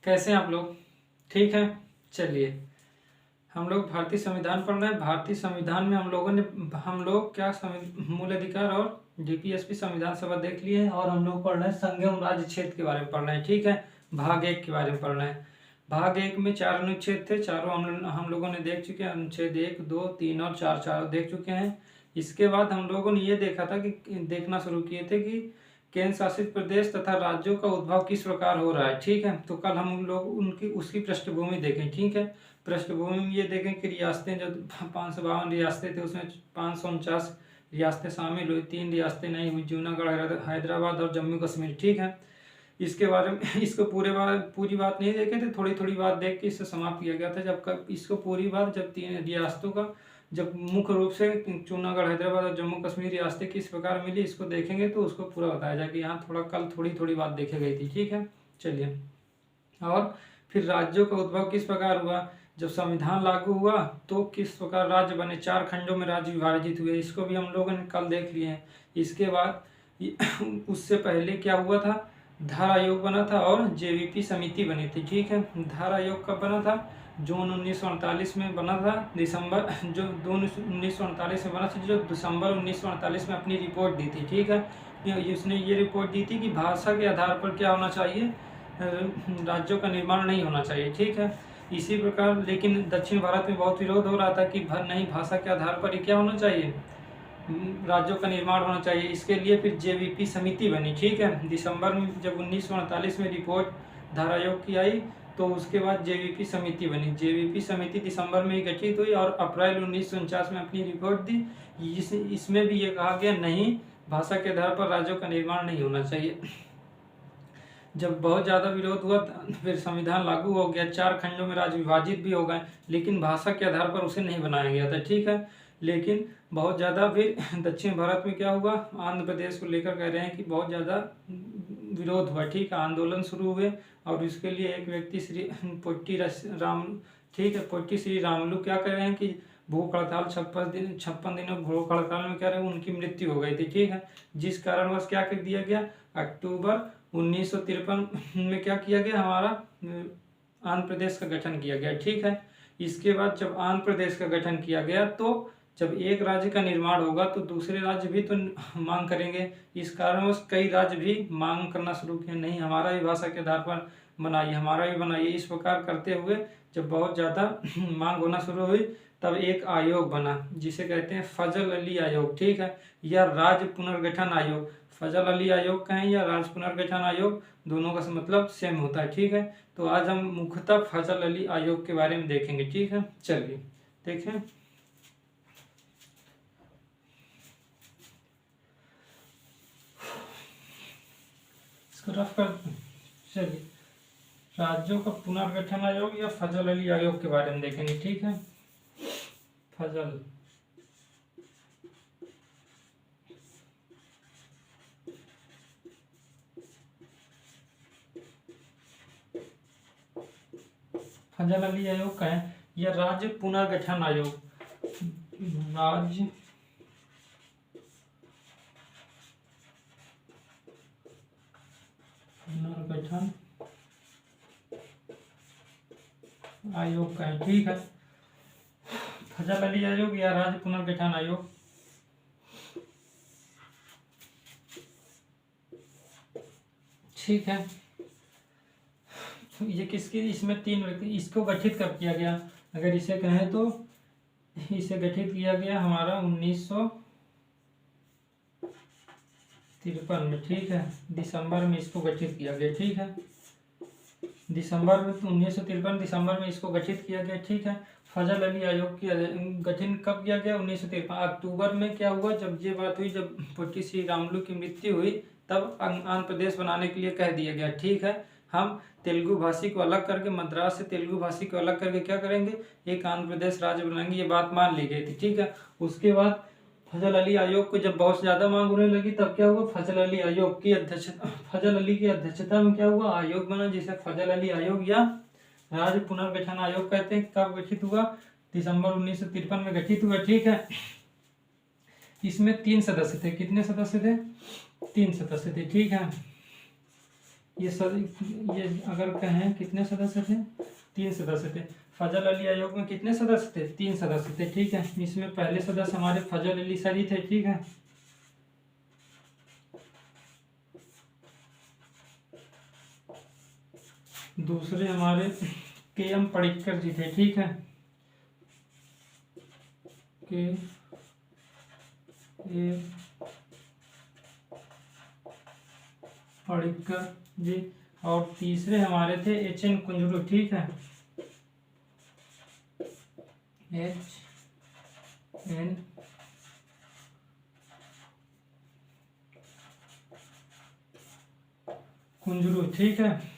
कैसे हैं आप लोग? ठीक है। चलिए, हम लोग भारतीय संविधान पढ़ रहे हैं। भारतीय संविधान में हम लोग क्या मूल अधिकार और डीपीएसपी संविधान सभा देख लिए हैं, और हम लोग पढ़ रहे हैं संघ एवं राज्य क्षेत्र के बारे में पढ़ रहे हैं। ठीक है, भाग 1 के बारे में पढ़ रहे हैं। भाग 1 में 4 अनुच्छेद थे, चारों हम लोगों ने देख चुके हैं। अनुच्छेद 1, 2, 3 और 4 चारों देख चुके हैं। इसके बाद हम लोगों ने ये देखा था कि देखना शुरू किए थे कि केंद्र शासित प्रदेश तथा राज्यों का उद्भव किस प्रकार हो रहा है। ठीक है, तो कल हम लोग उसकी पृष्ठभूमि देखें। ठीक है, पृष्ठभूमि में ये देखें कि रियासतें जो 552 रियासतें थे, उसमें 549 रियासतें शामिल हुई, 3 रियासतें नहीं हुई, जूनागढ़, हैदराबाद और जम्मू कश्मीर। ठीक है, इसके बारे में इसको पूरी बात नहीं देखे थे, थोड़ी थोड़ी बात देख के इससे समाप्त किया गया था। इसको पूरी बात जब 3 रियासतों का जब मुख्य रूप से जूनागढ़, हैदराबाद और जम्मू कश्मीर रियासतें किस प्रकार मिली, इसको देखेंगे तो उसको पूरा बताया जाएगा। यहाँ कल थोड़ी थोड़ी बात देखी गई थी। ठीक है, चलिए। और फिर राज्यों का उद्भव किस प्रकार हुआ, जब संविधान लागू हुआ तो किस प्रकार राज्य बने, 4 खंडों में राज्य विभाजित हुए, इसको भी हम लोगों ने कल देख लिए हैं। इसके बाद उससे पहले क्या हुआ था, धारा आयोग बना था और जेवीपी समिति बनी थी। ठीक है, धारा आयोग कब बना था, जून 1948 में बना था। दिसंबर जो जून 1948 में बना था, जो दिसंबर 1948 में अपनी रिपोर्ट दी थी। ठीक है, उसने ये रिपोर्ट दी थी कि भाषा के आधार पर क्या होना चाहिए, राज्यों का निर्माण नहीं होना चाहिए। ठीक है, इसी प्रकार लेकिन दक्षिण भारत में बहुत विरोध हो रहा था कि नहीं, भाषा के आधार पर ही क्या होना चाहिए, राज्यों का निर्माण होना चाहिए। इसके लिए फिर जेवीपी समिति बनी। ठीक है, दिसंबर में जब 1948 में रिपोर्ट धारा आयोग की आई तो उसके बाद जेवीपी समिति बनी। जेवीपी समिति दिसंबर में ही गठित हुई और अप्रैल 1949 में अपनी रिपोर्ट दी। इसमें भी ये कहा गया नहीं, भाषा के आधार पर राज्यों का निर्माण नहीं होना चाहिए। जब बहुत ज़्यादा विरोध हुआ फिर संविधान लागू हो गया, 4 खंडों में राज्य विभाजित भी हो गए, लेकिन भाषा के आधार पर उसे नहीं बनाया गया था। ठीक है, लेकिन बहुत ज़्यादा फिर दक्षिण भारत में क्या हुआ, आंध्र प्रदेश को लेकर कह रहे हैं कि बहुत ज़्यादा विरोध हुआ। ठीक है, आंदोलन शुरू हुए और इसके लिए एक व्यक्ति पोट्टी श्री रामुलु क्या कह रहे हैं कि भूख हड़ताल 56 दिनों भूख हड़ताल में क्या रहे, उनकी मृत्यु हो गई थी। ठीक है, जिस कारणवश क्या कर दिया गया, अक्टूबर 1953 में क्या किया गया, हमारा आंध्र प्रदेश का गठन किया गया। ठीक है, इसके बाद जब आंध्र प्रदेश का गठन किया गया तो जब एक राज्य का निर्माण होगा तो दूसरे राज्य भी तो मांग करेंगे। इस कारणवश कई राज्य भी मांग करना शुरू किए, नहीं हमारा भी भाषा के आधार पर बनाइए, हमारा भी बनाइए। इस प्रकार करते हुए जब बहुत ज़्यादा मांग होना शुरू हुई तब एक आयोग बना जिसे कहते हैं फजल अली आयोग। ठीक है, या राज्य पुनर्गठन आयोग। फजल अली आयोग कहें या राज्य पुनर्गठन आयोग, दोनों का मतलब सेम होता है। ठीक है, तो आज हम मुख्यतः फजल अली आयोग के बारे में देखेंगे। ठीक है, चलिए देखें। इसको रफ कर, चलिए राज्यों का पुनर्गठन आयोग या फजल अली आयोग के बारे में देखेंगे। ठीक है, फजल फजल अली आयोग का है या राज्य पुनर्गठन आयोग। राज्य पुनर्गठन आयोग का है। ठीक है, फजल अली आयोग या राज्य पुनर्गठन आयोग। ठीक है, ये किसकी, इसमें 3 व्यक्ति, इसको गठित कब किया गया, अगर इसे कहें तो इसे गठित किया गया हमारा 1953 में। ठीक है, दिसंबर में इसको गठित किया गया। ठीक है, दिसंबर में 1953 दिसंबर में इसको गठित किया गया। ठीक है, फजल अली आयोग की गठन कब किया गया, 1953 अक्टूबर में। क्या हुआ, जब ये बात हुई, जब पोट्टी श्री रामुलु की मृत्यु हुई तब आंध्र प्रदेश बनाने के लिए कह दिया गया। ठीक है, हम तेलुगु भाषी को अलग करके, मद्रास से तेलुगु भाषी को अलग करके क्या करेंगे, एक आंध्र प्रदेश राज्य बनाएंगे, ये बात मान ली गई थी। ठीक है, उसके बाद फजल अली आयोग को जब बहुत ज़्यादा मांग होने लगी तब क्या हुआ, फजल अली आयोग की अध्यक्षता, फजल अली की अध्यक्षता में क्या हुआ, आयोग बना जिसे फजल अली आयोग या राज्य पुनर्गठन आयोग कहते हैं। कब गठित हुआ, दिसंबर 1953 में गठित हुआ। ठीक है, इसमें 3 सदस्य थे। कितने सदस्य थे, 3 सदस्य थे। ठीक है, ये अगर कहें कितने सदस्य थे, 3 सदस्य थे। फजल अली आयोग में कितने सदस्य थे, 3 सदस्य थे, ठीक है। इसमें पहले सदस्य हमारे फजल अली सर ही थे, ठीक है। दूसरे हमारे के.एम. पडिक्कर जी थे, ठीक है। पडिक्कर जी। और तीसरे हमारे थे H.N. कुंजरू, ठीक है। H.N. कुंजरू, ठीक है।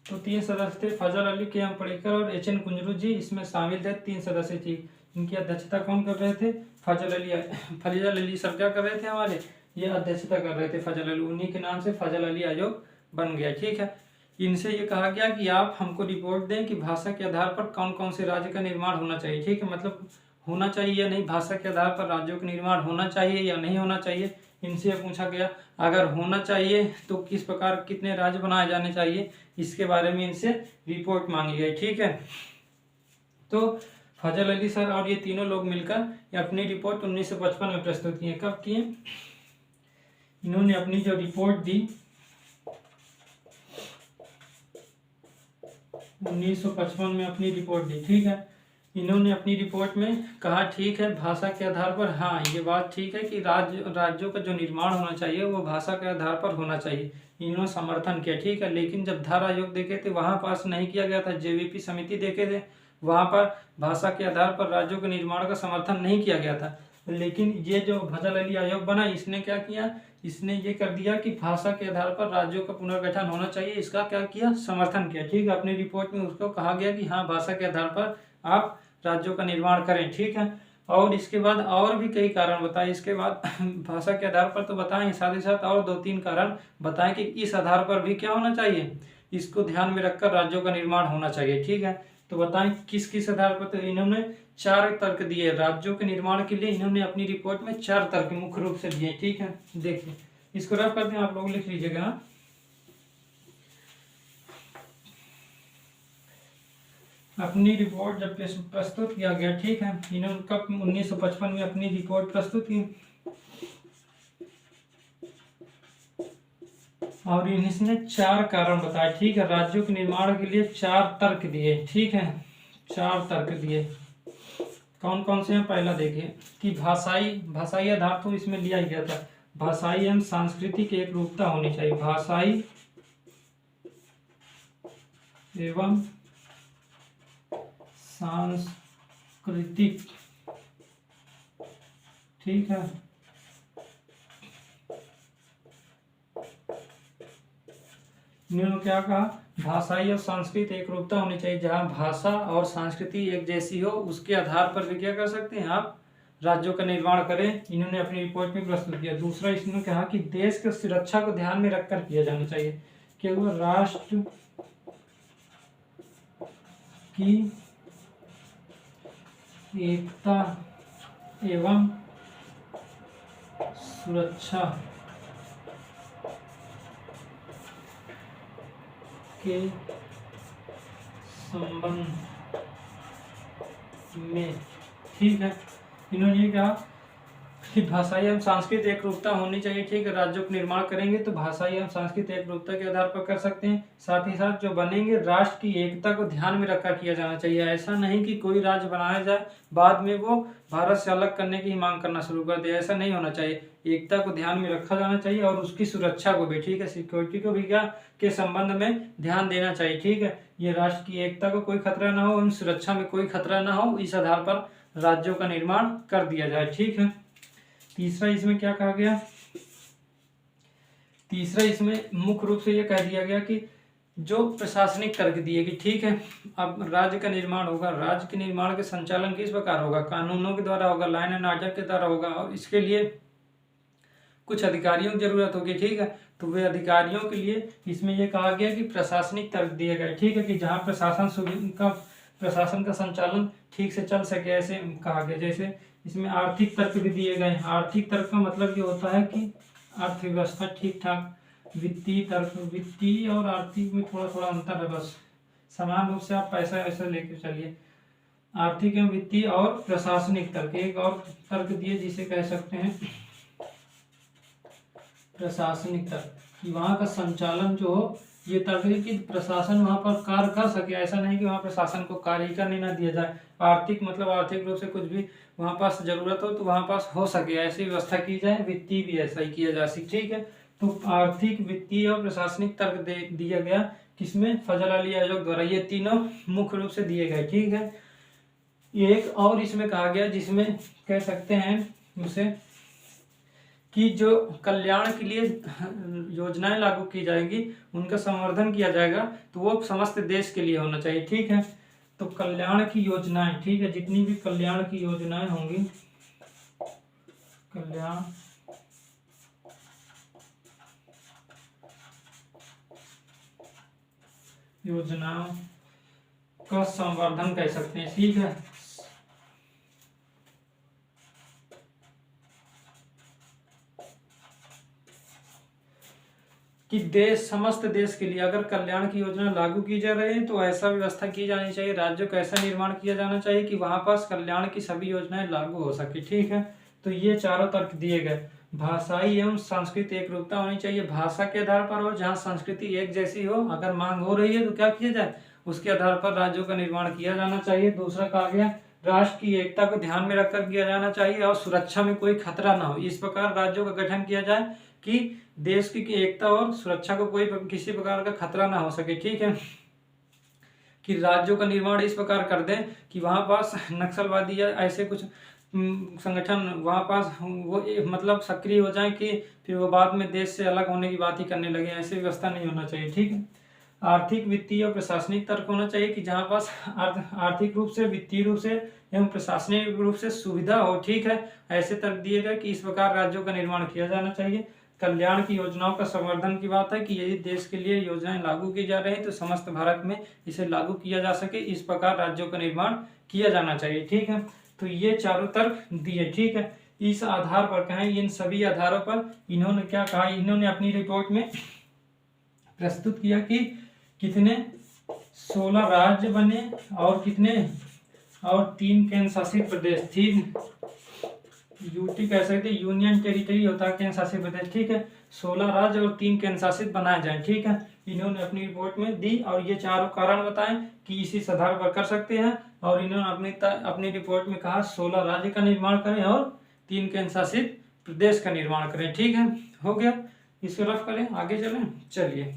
तो 3 सदस्य थे, फजल अली, के.एम. पडिक्कर और H.N. कुंजरू जी इसमें शामिल थे। 3 सदस्य थी। इनकी अध्यक्षता कौन कर रहे थे, फजल अली सर क्या कर रहे थे हमारे, ये अध्यक्षता कर रहे थे फजल अली। उन्हीं के नाम से फजल अली आयोग बन गया, ठीक है। इनसे ये कहा गया कि आप हमको रिपोर्ट दें कि भाषा के आधार पर कौन कौन से राज्य का निर्माण होना चाहिए, ठीक है। मतलब होना चाहिए या नहीं, भाषा के आधार पर राज्यों का निर्माण होना चाहिए या नहीं होना चाहिए, इनसे पूछा गया। अगर होना चाहिए तो किस प्रकार कितने राज्य बनाए जाने चाहिए, इसके बारे में इनसे रिपोर्ट मांगी गई, ठीक है। तो फजल अली सर और ये तीनों लोग मिलकर अपनी रिपोर्ट 1955 में प्रस्तुत किए। कब किए, इन्होंने अपनी जो रिपोर्ट दी 1955 में अपनी रिपोर्ट दी, ठीक है। इन्होंने अपनी रिपोर्ट में कहा, ठीक है, भाषा के आधार पर, हाँ ये बात ठीक है कि राज्यों का जो निर्माण होना चाहिए वो भाषा के आधार पर होना चाहिए, इन्होंने समर्थन किया, ठीक है। लेकिन जब धारा आयोग देखे थे वहाँ पास नहीं किया गया था, जेवीपी समिति देखे थे वहाँ पर भाषा के आधार पर राज्यों के निर्माण का समर्थन नहीं किया गया था। लेकिन ये जो फजल अली आयोग बना, इसने क्या किया, इसने ये कर दिया कि भाषा के आधार पर राज्यों का पुनर्गठन होना चाहिए, इसका क्या किया, समर्थन किया, ठीक है। अपनी रिपोर्ट में उसको कहा गया कि हाँ भाषा के आधार पर आप राज्यों का निर्माण करें, ठीक है। और इसके बाद और भी कई कारण बताए, इसके बाद भाषा के आधार पर तो बताएं, साथ ही साथ और 2-3 कारण बताएं कि इस आधार पर भी क्या होना चाहिए, इसको ध्यान में रखकर राज्यों का निर्माण होना चाहिए, ठीक है। तो बताएं किस किस आधार पर। तो इन्होंने 4 तर्क दिए राज्यों के निर्माण के लिए, इन्होंने अपनी रिपोर्ट में 4 तर्क मुख्य रूप से दिए, ठीक है। देखिए इसको रफ करते हैं, आप लोग लिख लीजिएगा। अपनी रिपोर्ट जब प्रस्तुत किया गया, ठीक है, इन्होंने कब 1955 में अपनी रिपोर्ट प्रस्तुत की और इसने 4 कारण बताए, ठीक है। राज्यों के निर्माण के लिए 4 तर्क दिए, ठीक है, 4 तर्क दिए। कौन कौन से हैं, पहला देखिए कि भाषाई आधार तो इसमें लिया ही गया था, भाषाई एवं सांस्कृतिक एक रूपता होनी चाहिए, भाषाई एवं सांस्कृतिक, ठीक है। इन्होंने क्या कहा, भाषाई और सांस्कृतिक एक रूपता होनी चाहिए, जहां भाषा और संस्कृति एक जैसी हो, उसके आधार पर भी क्या कर सकते हैं आप, राज्यों का निर्माण करें, इन्होंने अपनी रिपोर्ट में प्रस्तुत किया। दूसरा इसने कहा कि देश की सुरक्षा को ध्यान में रखकर किया जाना चाहिए, कि वो राष्ट्र की एकता एवं सुरक्षा के संबंध में, ठीक है। इन्होंने कहा कि भाषाई एवं सांस्कृतिक एक रूपता होनी चाहिए, ठीक है। राज्यों का निर्माण करेंगे तो भाषाई एवं सांस्कृतिक एक रूपता के आधार पर कर सकते हैं। साथ ही साथ जो बनेंगे राष्ट्र की एकता को ध्यान में रखकर किया जाना चाहिए। ऐसा नहीं कि कोई राज्य बनाया जाए बाद में वो भारत से अलग करने की मांग करना शुरू कर दे, ऐसा नहीं होना चाहिए। एकता को ध्यान में रखा जाना चाहिए और उसकी सुरक्षा को भी, ठीक है, सिक्योरिटी को भी क्या के संबंध में ध्यान देना चाहिए, ठीक है। ये राष्ट्र की एकता को कोई खतरा ना हो, सुरक्षा में कोई खतरा ना हो, इस आधार पर राज्यों का निर्माण कर दिया जाए, ठीक है। तीसरा इसमें क्या कहा गया, तीसरा इसमें मुख्य रूप से यह कह दिया गया कि जो प्रशासनिक तर्क दिए कि ठीक है, अब राज्य का निर्माण होगा, राज्य के निर्माण के संचालन किस प्रकार होगा, कानूनों के द्वारा होगा, लाइन एंड ऑर्डर के द्वारा होगा, और इसके लिए कुछ अधिकारियों की जरूरत होगी, ठीक है। तो वे अधिकारियों के लिए इसमें यह कहा गया कि प्रशासनिक तर्क दिए गए, ठीक है, कि जहाँ प्रशासन का संचालन ठीक से चल सके, ऐसे कहा गया। जैसे इसमें आर्थिक तर्क भी दिए गए। आर्थिक तर्क का मतलब ये होता है कि अर्थव्यवस्था ठीक ठाक वित्तीय तर्क, वित्तीय और आर्थिक में थोड़ा थोड़ा अंतर है बस, समान रूप से आप पैसा ऐसा लेके चलिए। आर्थिक एवं वित्तीय और प्रशासनिक तर्क, एक और तर्क दिए जिसे कह सकते हैं प्रशासनिक तर्क, कि वहाँ का संचालन जो हो, ये तर्क है कि प्रशासन वहाँ पर कार्य कर सके, ऐसा नहीं कि वहाँ प्रशासन को कार्य ही करने ना दिया जाए। आर्थिक मतलब आर्थिक रूप से कुछ भी वहाँ पास जरूरत हो तो वहाँ पास हो सके, ऐसी व्यवस्था की जाए। वित्तीय भी ऐसा ही किया जा सके, ठीक है। तो आर्थिक, वित्तीय और प्रशासनिक तर्क दिया गया किसमें, फजल अली आयोग द्वारा। ये तीनों मुख्य रूप से दिए गए, ठीक है। एक और इसमें कहा गया जिसमें कह सकते हैं उसे कि जो कल्याण के लिए योजनाएं लागू की जाएंगी उनका संवर्धन किया जाएगा, तो वो समस्त देश के लिए होना चाहिए, ठीक है। तो कल्याण की योजनाएं, ठीक है, जितनी भी कल्याण की योजनाएं होंगी, कल्याण योजनाओं का संवर्धन कह सकते हैं, ठीक है। कि देश, समस्त देश के लिए अगर कल्याण की योजना लागू की जा रही है तो ऐसा व्यवस्था की जानी चाहिए, राज्यों का ऐसा निर्माण किया जाना चाहिए कि वहां पास कल्याण की सभी योजनाएं लागू हो सके, ठीक है। तो ये चारों तर्क दिए गए। भाषाई एवं सांस्कृतिक एक रूपता होनी चाहिए, भाषा के आधार पर हो, जहाँ संस्कृति एक जैसी हो, अगर मांग हो रही है तो क्या किया जाए, उसके आधार पर राज्यों का निर्माण किया जाना चाहिए। दूसरा कहा गया राष्ट्र की एकता को ध्यान में रखकर किया जाना चाहिए और सुरक्षा में कोई खतरा ना हो, इस प्रकार राज्यों का गठन किया जाए कि देश की एकता और सुरक्षा को कोई किसी प्रकार का खतरा ना हो सके, ठीक है। कि राज्यों का निर्माण इस प्रकार कर दें कि वहां पास नक्सलवादी या ऐसे कुछ संगठन वहां पास वो मतलब सक्रिय हो जाए कि फिर वो बाद में देश से अलग होने की बात ही करने लगे, ऐसी व्यवस्था नहीं होना चाहिए, ठीक है। आर्थिक, वित्तीय और प्रशासनिक तर्क होना चाहिए कि जहाँ पास आर्थिक रूप से, वित्तीय रूप से एवं प्रशासनिक रूप से सुविधा हो, ठीक है। ऐसे तर्क दिए गए कि इस प्रकार राज्यों का निर्माण किया जाना चाहिए। कल्याण की योजनाओं का संवर्धन की बात है कि यदि देश के लिए योजनाएं लागू की जा रही है तो समस्त भारत में इसे लागू किया जा सके, इस प्रकार राज्यों का निर्माण किया जाना चाहिए, ठीक है। तो ये चारों तर्क दिए, ठीक है। इस आधार पर कहें, इन सभी आधारों पर इन्होंने क्या कहा, इन्होंने अपनी रिपोर्ट में प्रस्तुत किया कि कितने 16 राज्य बने और कितने, और 3 केंद्र शासित प्रदेश, ठीक, यूटी कह सकते, यूनियन टेरिटरी होता है केंद्र शासित प्रदेश, ठीक है। 16 राज्य और 3 केंद्र शासित बनाए जाए, ठीक है। इन्होंने अपनी रिपोर्ट में दी और ये चारों कारण बताएं कि इसी आधार पर कर सकते हैं। और इन्होंने अपनी रिपोर्ट में कहा 16 राज्य का निर्माण करें और 3 केंद्र शासित प्रदेश का निर्माण करें, ठीक है। हो गया, इसको रफ करें, आगे चलें। चलिए,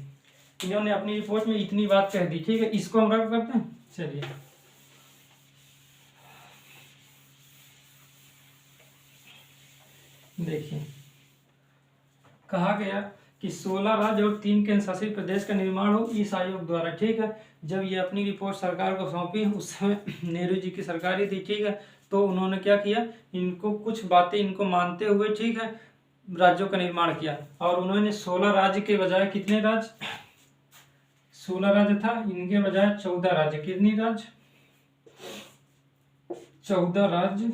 इन्होंने अपनी रिपोर्ट में इतनी बात कह दी, ठीक है, इसको हम रफ करते हैं। चलिए, देखिए, कहा गया कि 16 राज्य और 3 केंद्र शासित प्रदेश का निर्माण हो इस आयोग द्वारा, ठीक है। जब ये अपनी रिपोर्ट सरकार को सौंपी, उस समय नेहरू जी की सरकार ही थी, ठीक है। तो उन्होंने क्या किया, इनको कुछ बातें इनको मानते हुए, ठीक है, राज्यों का निर्माण किया। और उन्होंने 16 राज्य के बजाय कितने राज्य, 16 राज्य था, इनके बजाय 14 राज्य, कितनी राज्य, 14 राज्य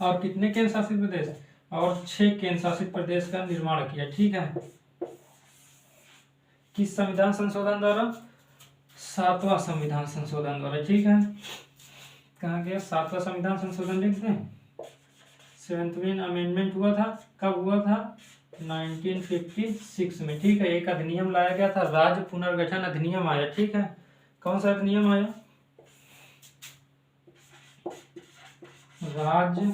और कितने केंद्र शासित प्रदेश, और 6 केंद्र शासित प्रदेश का निर्माण किया, ठीक है। किस संविधान संशोधन द्वारा, 7वां संविधान संशोधन द्वारा, ठीक है। कहा गया 7वां संविधान संशोधन, लिख दें। 7वां अमेंडमेंट हुआ था, कब हुआ था, 1956 में, ठीक है। एक अधिनियम लाया गया था, राज्य पुनर्गठन अधिनियम आया, ठीक है। कौन सा अधिनियम आया, राज्य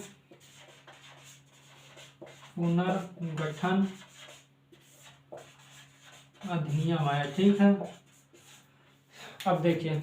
पुनर्गठन अधिनियम आया, ठीक है। अब देखिए,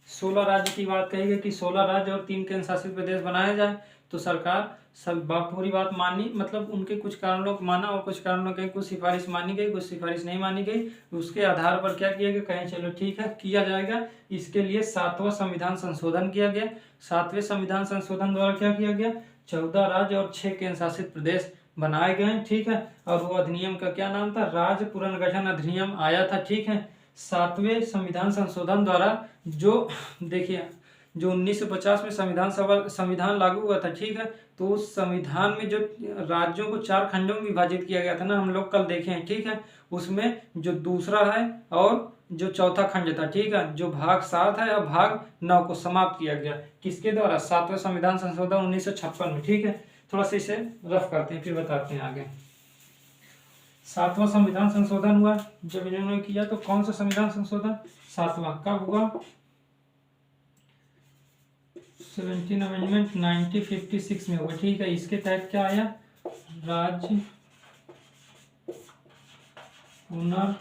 16 राज्य की बात कही गई कि 16 राज्य और 3 केंद्र शासित प्रदेश बनाए जाए, तो सरकार सब पूरी बात मानी, मतलब उनके कुछ कारणों को माना और कुछ कारणों के कुछ सिफारिश मानी गई, कुछ सिफारिश नहीं मानी गई। उसके आधार पर क्या किया गया, कहें चलो ठीक है किया जाएगा। इसके लिए 7वां संविधान संशोधन किया गया। 7वें संविधान संशोधन द्वारा क्या किया गया, 14 राज्य और 6 केंद्र शासित प्रदेश बनाए गए, ठीक है। और वो अधिनियम का क्या नाम था, राज्य पुनर्गठन अधिनियम आया था, ठीक है। 7वें संविधान संशोधन द्वारा जो देखिए जो 1950 में संविधान लागू हुआ था, ठीक है। तो उस संविधान में जो राज्यों को 4 खंडों में विभाजित किया गया था ना, हम लोग कल देखे हैं, ठीक है। उसमें जो दूसरा है और जो चौथा खंड था, ठीक है, जो भाग 7 है और भाग 9 को समाप्त किया गया, किसके द्वारा? 7वें संविधान संशोधन 1956 में, ठीक है। थोड़ा सा इसे रफ करते हैं फिर बताते हैं आगे। 7वां संविधान संशोधन हुआ जब इन्होंने किया, तो कौन सा संविधान संशोधन? 7वां कब हुआ? 17 अमेंडमेंट 1956 में हुआ, ठीक है। इसके तहत क्या आया? राज्य पुनर्गठन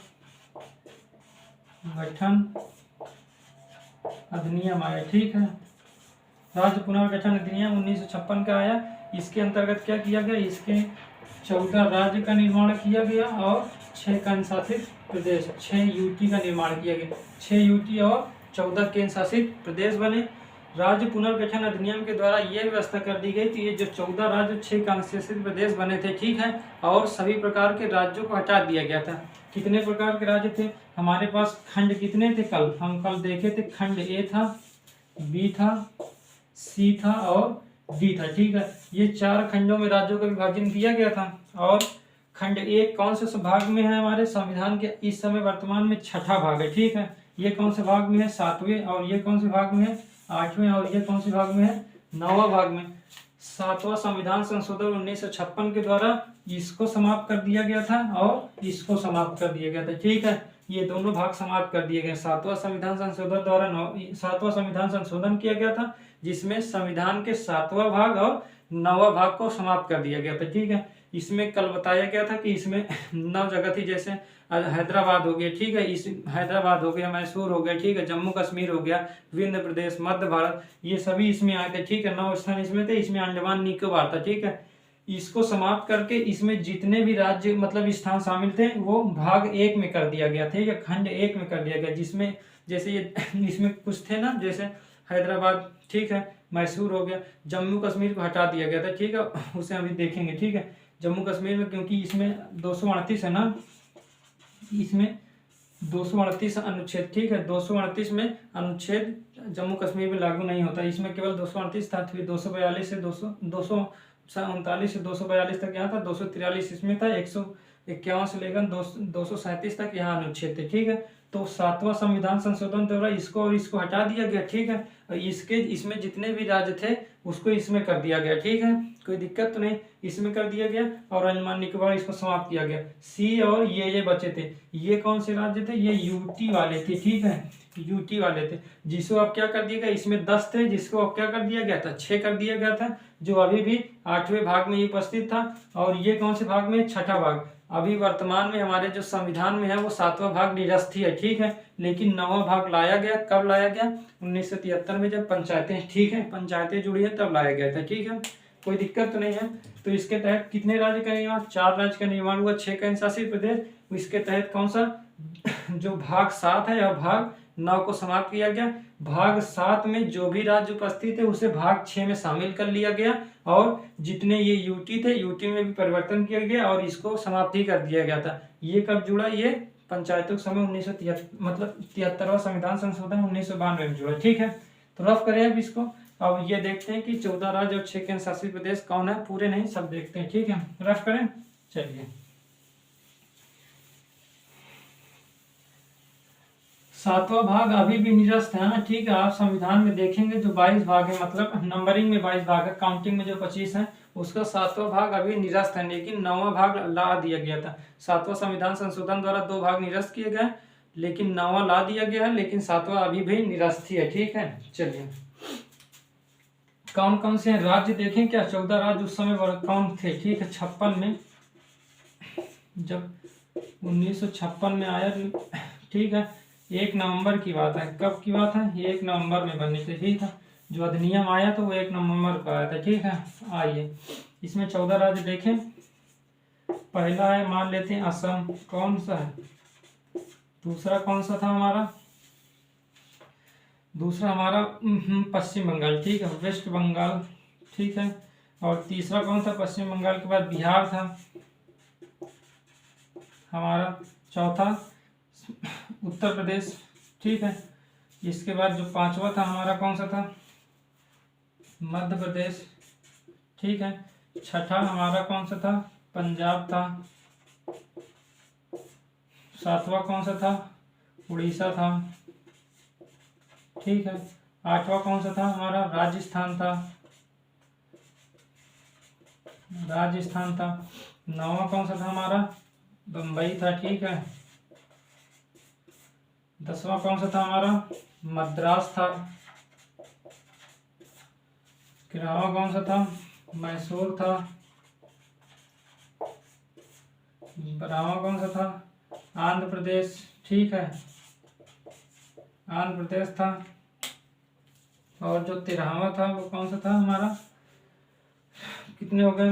अधिनियम आया, ठीक है। राज्य पुनर्गठन अधिनियम 1956 का आया। इसके अंतर्गत क्या किया गया? इसके 14 राज्य का निर्माण किया गया और 6 केंद्र शासित प्रदेश, 6 यूटी का निर्माण किया गया। 6 यूटी और 14 केंद्र शासित प्रदेश बने। राज्य पुनर्गठन अधिनियम के द्वारा यह व्यवस्था कर दी गई कि ये जो 14 राज्य 6 केंद्र शासित प्रदेश बने थे, ठीक है, और सभी प्रकार के राज्यों को हटा दिया गया था। कितने प्रकार के राज्य थे हमारे पास? खंड कितने थे? हम कल देखे थे, खंड ए था, बी था, सी था और डी था, ठीक है। ये 4 खंडों में राज्यों का विभाजन किया गया था। और खंड एक कौन से भाग में है? हमारे संविधान के इस समय वर्तमान में 6ठा भाग है, ठीक है। ये कौन से भाग में है? 7वें। और ये कौन से भाग में है? 8वें। और ये कौन से भाग में है? 9वां भाग में। 7वां संविधान संशोधन 1956 के द्वारा इसको समाप्त कर दिया गया था और इसको समाप्त कर दिया गया था, ठीक है। ये दोनों भाग समाप्त कर दिए गए। 7वां संविधान संशोधन द्वारा 7वां संविधान संशोधन किया गया था, जिसमें संविधान के 7वां भाग और 9वां भाग को समाप्त कर दिया गया था, ठीक है। इसमें कल बताया गया था कि इसमें 9 जगह थी, जैसे हैदराबाद हो गया, ठीक है, इस हैदराबाद हो गया, मैसूर हो गया, ठीक है, जम्मू कश्मीर हो गया, विंध्य प्रदेश, मध्य भारत, ये सभी इसमें आए थे, ठीक है। 9 स्थान इसमें थे। इसमें अंडमान निकोबार था, ठीक है। इसको समाप्त करके इसमें जितने भी राज्य मतलब स्थान शामिल थे वो भाग 1 में कर दिया गया, ठीक है, खंड 1 में कर दिया गया, जिसमें जैसे ये इसमें कुछ थे ना, जैसे हैदराबाद, ठीक है, मैसूर हो गया, जम्मू कश्मीर को हटा दिया गया था, ठीक है, उसे अभी देखेंगे, ठीक है। जम्मू कश्मीर में क्योंकि इसमें 238 है ना, इसमें 238 अनुच्छेद, ठीक है, 238 में अनुच्छेद जम्मू कश्मीर में लागू नहीं होता। इसमें केवल 238 था, फिर 242 से 239 से 242 तक यहाँ था, 243 इसमें था, 151 से लेकर 237 तक यहाँ अनुच्छेद थे, ठीक है। तो 7वां संविधान संशोधन द्वारा इसको और इसको हटा दिया गया, ठीक है, और इसमें जितने भी राज्य थे उसको इसमें कर दिया गया, ठीक है, कोई दिक्कत तो नहीं, इसमें कर दिया गया। और अंडमान निकोबार इसको समाप्त किया गया। सी और ये बचे थे, ये कौन से राज्य थे? ये यूटी वाले थे, ठीक है, यूटी वाले थे, जिसको अब क्या कर दिया गया? इसमें 10 थे, जिसको अब क्या कर दिया गया था? 6 कर दिया गया था, जो अभी भी 8वें भाग में ही उपस्थित था। और ये कौन से भाग में? 6ठा भाग। अभी वर्तमान में हमारे जो संविधान में है वो 7वां भाग निरस्त ही है, ठीक है, लेकिन 9वां भाग लाया गया। कब लाया गया? 1973 में, जब पंचायतें, ठीक है, पंचायतें जुड़ी है तब लाया गया था, ठीक है, कोई दिक्कत तो नहीं है। तो इसके तहत कितने राज्य का निर्माण? 4 राज्य का निर्माण हुआ, 6 केंद्र शासित प्रदेश। इसके तहत कौन सा? जो भाग 7 है और भाग 9 को समाप्त किया गया। भाग 7 में जो भी राज्य उपस्थित है उसे भाग 6 में शामिल कर लिया गया, और जितने ये यूटी थे यूटी में भी परिवर्तन किया गया और इसको समाप्त ही कर दिया गया था। ये कब जुड़ा? ये पंचायतों के समय 73वां संविधान संशोधन 1992 में जुड़ा, ठीक है। तो रफ करें अब इसको। अब ये देखते हैं कि 14 राज्य और 6 केंद्र शासित प्रदेश कौन है, पूरे नहीं सब देखते हैं, ठीक है, रफ करें। चलिए, 7वां भाग अभी भी निरस्त है ना, ठीक है। आप संविधान में देखेंगे जो 22 भाग है, मतलब नंबरिंग में 22 भाग है, काउंटिंग में जो 25 है, उसका 7वां भाग अभी निरस्त है, लेकिन 9वां भाग ला दिया गया था। 7वां संविधान संशोधन द्वारा 2 भाग निरस्त किए गए, लेकिन 9वां ला दिया गया है, लेकिन 7वां अभी भी निरस्त ही है, ठीक है। चलिए, कौन कौन से राज्य देखें क्या? 14 राज्य उस समय कौन थे, ठीक है। 56 में, जब 1956 में आया, ठीक है, 1 नवंबर की बात है। कब की बात है? 1 नवंबर में बनी थी, ठीक है। जो अधिनियम आया तो वो 1 नवंबर को आया था, ठीक है। आइए, इसमें 14 राज्य देखें। पहला है, मान लेते हैं असम, कौन सा है? दूसरा कौन सा था हमारा? दूसरा हमारा पश्चिम बंगाल, ठीक है, वेस्ट बंगाल, ठीक है। और तीसरा कौन था? पश्चिम बंगाल के बाद बिहार था हमारा। चौथा उत्तर प्रदेश, ठीक है। इसके बाद जो पांचवा था हमारा कौन सा था, मध्य प्रदेश, ठीक है। छठा हमारा कौन सा था, पंजाब था। सातवां कौन सा था, उड़ीसा था, ठीक है। आठवां कौन सा था हमारा, राजस्थान था, राजस्थान था। नौवां कौन सा था हमारा, बम्बई था, ठीक है। 10वां कौन सा था हमारा, मद्रास था। 11वां कौन सा था, मैसूर था। 12वां कौन सा था, आंध्र प्रदेश, ठीक है, आंध्र प्रदेश था। और जो 13वां था वो कौन सा था हमारा, कितने हो गए,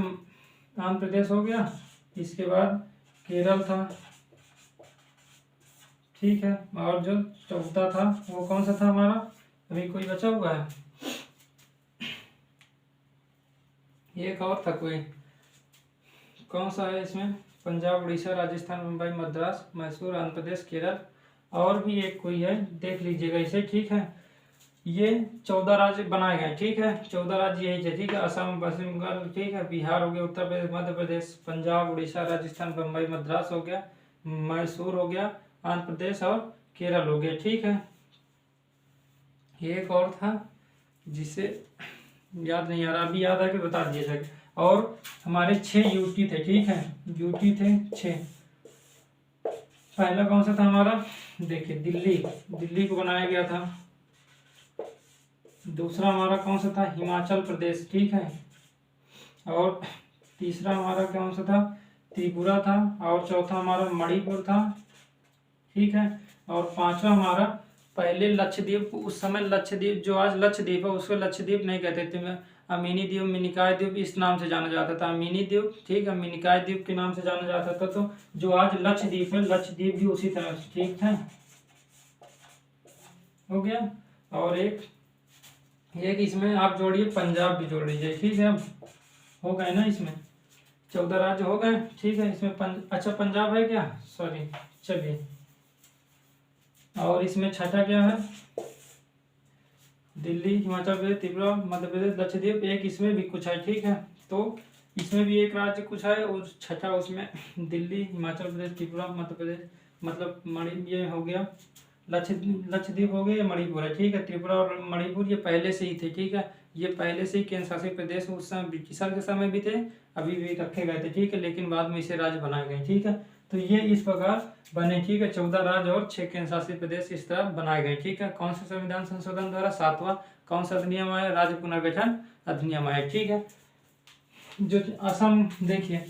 आंध्र प्रदेश हो गया, इसके बाद केरल था, ठीक है। और जो 14 था वो कौन सा था हमारा, अभी कोई बचा हुआ है, एक और था कोई, कौन सा है इसमें, पंजाब, उड़ीसा, राजस्थान, मुंबई, मद्रास, मैसूर, आंध्र प्रदेश, केरल, और भी एक कोई है, देख लीजिएगा इसे, ठीक है। ये 14 राज्य बनाए गए, ठीक है। 14 राज्य यही थे, ठीक है। असम, पश्चिम बंगाल, ठीक है, बिहार हो गया, उत्तर प्रदेश, मध्य प्रदेश, पंजाब, उड़ीसा, राजस्थान, बम्बई, मद्रास हो गया, मैसूर हो गया, आंध्र प्रदेश और केरल हो गया, ठीक है। एक और था जिसे याद नहीं आ रहा, अभी याद आके बता दिया जाएगा। और हमारे 6 यूटी थे, ठीक है, यूटी थे 6। पहला कौन सा था हमारा, देखिए दिल्ली, दिल्ली को बनाया गया था। दूसरा हमारा कौन सा था, हिमाचल प्रदेश, ठीक है। और तीसरा हमारा कौन सा था, त्रिपुरा था। और चौथा हमारा मणिपुर था, ठीक है। और पांचवा हमारा, पहले लक्षद्वीप, उस समय लक्षद्वीप जो आज लक्षद्वीप है उसको लक्षद्वीप नहीं कहते थे, अमीनी द्वीप, मिनिकॉय द्वीप इस नाम से जाना जाता था, अमीनी द्वीप, ठीक है, मिनिकॉय द्वीप के नाम से जाना जाता था। तो जो आज लक्षद्वीप है, लक्षद्वीप भी उसी तरह से, ठीक है, हो गया। और एक इसमें आप जोड़िए, पंजाब भी जोड़ लीजिए, ठीक है। अब हो गए ना, इसमें 14 राज्य हो गए, ठीक है। इसमें अच्छा पंजाब है क्या, सॉरी, चलिए। और इसमें छठा क्या है, दिल्ली, हिमाचल प्रदेश, त्रिपुरा, मध्य प्रदेश, लक्षद्वीप, एक इसमें भी कुछ है, ठीक है। तो इसमें भी एक राज्य कुछ है, और छठा उसमें दिल्ली, हिमाचल प्रदेश, त्रिपुरा, मध्य प्रदेश, मतलब ये हो गया लक्षद्वीप हो गया, ये मणिपुर है, ठीक है। त्रिपुरा और मणिपुर ये पहले से ही थे, ठीक है, ये पहले से ही केंद्र शासित प्रदेश उस समय ब्रिटिशर के समय भी थे, अभी भी रखे गए थे, ठीक है, लेकिन बाद में इसे राज्य बनाए गए, ठीक है। तो ये इस प्रकार बने, ठीक है, 14 राज्य और 6 केंद्र शासित प्रदेश इस तरह बनाए गए, ठीक है। कौन से संविधान संशोधन द्वारा, 7वां, कौन सा अधिनियम आया, राज्य पुनर्गठन अधिनियम आया, ठीक है। जो असम देखिए,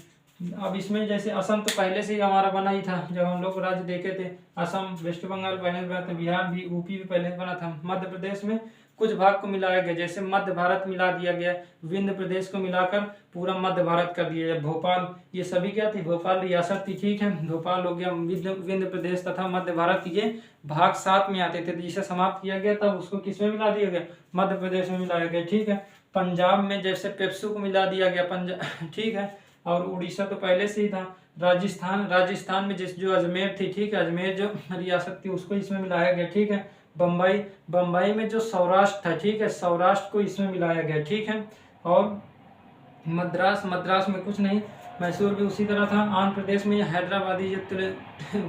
अब इसमें जैसे असम तो पहले से ही हमारा बना ही था, जब हम लोग राज्य देखे थे, असम, वेस्ट बंगाल पहले बना था, बिहार भी, यूपी भी पहले बना था। मध्य प्रदेश में कुछ भाग को मिलाया गया, जैसे मध्य भारत मिला दिया गया, विंध्य प्रदेश को मिलाकर पूरा मध्य भारत कर दिया गया, भोपाल, ये सभी क्या थी, भोपाल रियासत थी, ठीक है। भोपाल हो गया, विंध्य प्रदेश तथा मध्य भारत, ये भाग साथ में आते थे, जिसे समाप्त किया गया तब उसको किसमें मिला दिया गया, मध्य प्रदेश में मिलाया गया, ठीक है। पंजाब में जैसे पेप्सू को मिला दिया गया, पंजाब, ठीक है। और उड़ीसा तो पहले से ही था। राजस्थान में जो अजमेर थी, ठीक है, अजमेर जो रियासत थी उसको इसमें मिलाया गया, ठीक है। बम्बई में जो सौराष्ट्र था, ठीक है, सौराष्ट्र को इसमें मिलाया गया, ठीक है। और मद्रास में कुछ नहीं, मैसूर भी उसी तरह था। आंध्र प्रदेश में हैदराबादी जो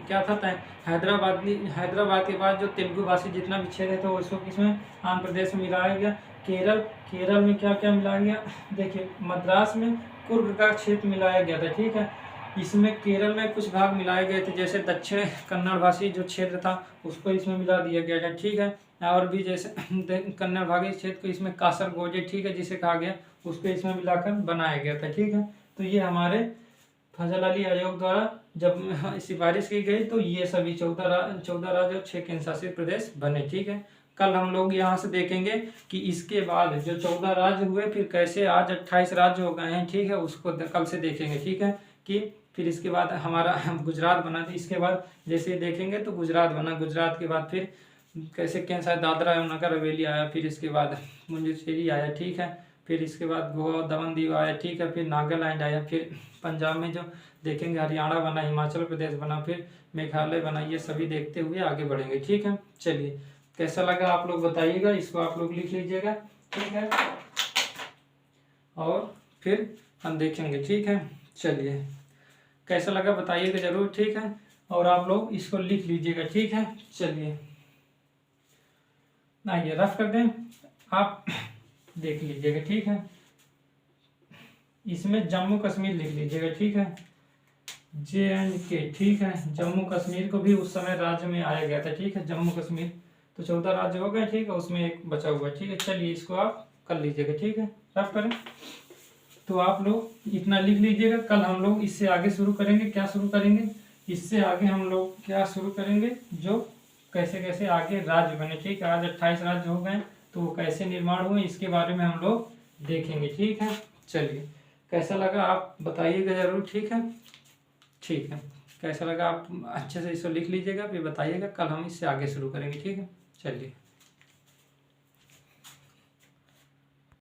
क्या था, हैदराबाद के बाद जो तेलुगु भाषी जितना भी क्षेत्र था उसको किसमें, आंध्र प्रदेश में मिलाया गया। केरल में क्या क्या मिलाया गया, देखिए मद्रास में कुर्ग का क्षेत्र मिलाया गया था, ठीक है। इसमें केरल में कुछ भाग मिलाए गए थे, जैसे दक्षिण कन्नड़ भाषी जो क्षेत्र था उसको इसमें मिला दिया गया था, ठीक है। और भी जैसे कन्नड़ भाषी क्षेत्र को इसमें कासरगोजे, ठीक है, जिसे कहा गया, उसको इसमें मिलाकर बनाया गया था, ठीक है। तो ये हमारे फजल अली आयोग द्वारा जब सिफारिश की गई तो ये सभी 14 राज्य और 6 केंद्र शासित प्रदेश बने, ठीक है। कल हम लोग यहाँ से देखेंगे कि इसके बाद जो 14 राज्य हुए फिर कैसे आज 28 राज्य हो गए हैं, ठीक है, उसको कल से देखेंगे, ठीक है। कि फिर इसके बाद हमारा गुजरात बना, इसके बाद जैसे देखेंगे तो गुजरात बना, गुजरात के बाद फिर कैसे कैसे दादरा और नगर हवेली आया, फिर इसके बाद पुडुचेरी आया, ठीक है। फिर इसके बाद गोवा दमन दीव आया, ठीक है। फिर नागालैंड आया, फिर पंजाब में जो देखेंगे हरियाणा बना, हिमाचल प्रदेश बना, फिर मेघालय बना, ये सभी देखते हुए आगे बढ़ेंगे, ठीक है। चलिए कैसा लगा आप लोग बताइएगा, इसको आप लोग लिख लीजिएगा, ठीक है। और फिर हम देखेंगे, ठीक है। चलिए, कैसा लगा बताइएगा जरूर, ठीक है। और आप लोग इसको लिख लीजिएगा, ठीक है। चलिए आइए रफ कर दें, आप देख लीजिएगा, ठीक है। इसमें जम्मू कश्मीर लिख लीजिएगा, ठीक है। JNK, ठीक है। जम्मू कश्मीर को भी उस समय राज्य में आया गया था, ठीक है। जम्मू कश्मीर तो 14 राज्य हो गए, ठीक है। उसमें एक बचा हुआ है, ठीक है। चलिए इसको आप कर लीजिएगा, ठीक है। रफ करें तो आप लोग इतना लिख लीजिएगा। कल हम लोग इससे आगे शुरू करेंगे। क्या शुरू करेंगे? इससे आगे हम लोग क्या शुरू करेंगे, जो कैसे कैसे आगे राज्य बने, ठीक है। आज 28 राज्य हो गए, तो वो कैसे निर्माण हुए इसके बारे में हम लोग देखेंगे, ठीक है। चलिए, कैसा लगा आप बताइएगा जरूर, ठीक है। ठीक है, कैसा लगा आप अच्छे से इसको लिख लीजिएगा, फिर बताइएगा। कल हम इससे आगे शुरू करेंगे, ठीक है। चलिए।